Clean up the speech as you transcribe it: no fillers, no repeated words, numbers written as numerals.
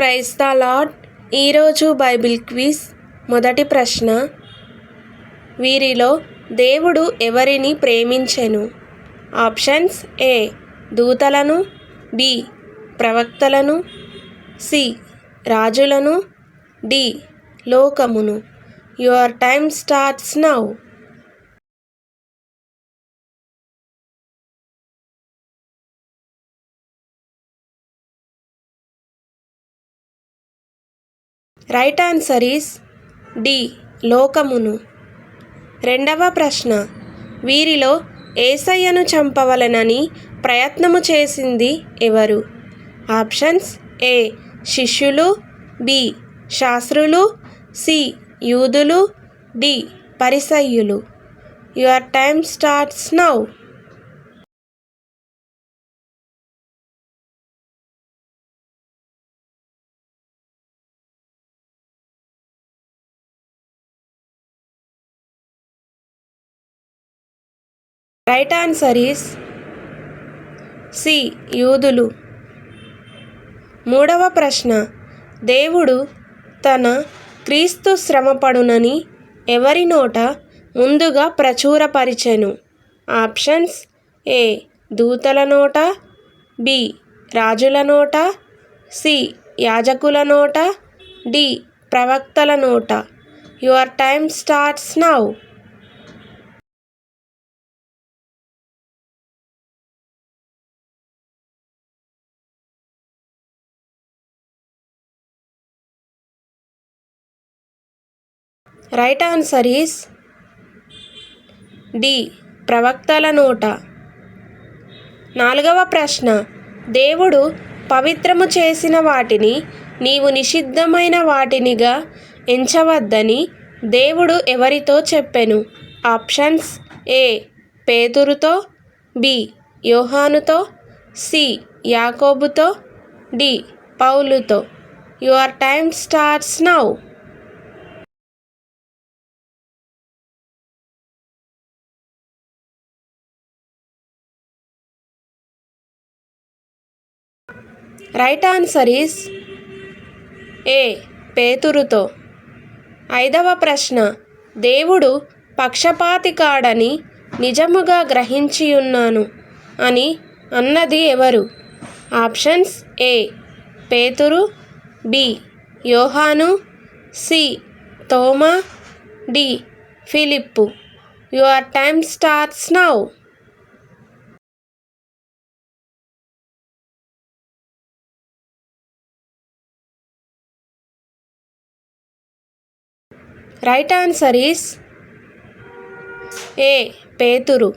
Praise the Lord. ఈరోజు Bible quiz. మొదటి ప్రశ్న, వీరిలో దేవుడు ఎవరిని ప్రేమించెను? ఆప్షన్స్: ఏ దూతలను, బి ప్రవక్తలను, సి రాజులను, డి లోకమును. Your time starts now. Right answer is D లోకమును. రెండవ ప్రశ్న, వీరిలో యేసయ్యను చంపవలెనని ప్రయత్నము చేసింది ఎవరు? ఆప్షన్స్: ఏ శిష్యులు, బి శాస్త్రులు, సి యూదులు, డి పరిసయ్యులు. Your time starts now. Right answer is C యూదులు. మూడవ ప్రశ్న, దేవుడు తన క్రీస్తు శ్రమపడునని ఎవరి నోట ముందుగా ప్రచురపరిచెను? ఆప్షన్స్: ఏ దూతల నోట, బి రాజుల నోట, సి యాజకుల నోట, డి ప్రవక్తల నోట. Your time starts now. Right answer is D ప్రవక్తల నోట. నాలుగవ ప్రశ్న, దేవుడు పవిత్రము చేసిన వాటిని నీవు నిషిద్ధమైన వాటినిగా ఎంచవద్దని దేవుడు ఎవరితో చెప్పెను? ఆప్షన్స్: ఏ పేతురుతో, బి యోహానుతో, సి యాకోబుతో, డి పౌలుతో. Your time starts now. Right answer is A పేతురుతో. ఐదవ ప్రశ్న, దేవుడు పక్షపాతి కాడని నిజముగా గ్రహించియున్నాను అని అన్నది ఎవరు? ఆప్షన్స్: ఏ పేతురు, బి యోహాను, సి తోమా, డి ఫిలిప్పు. Your time starts now. Right answer is A పేతురు.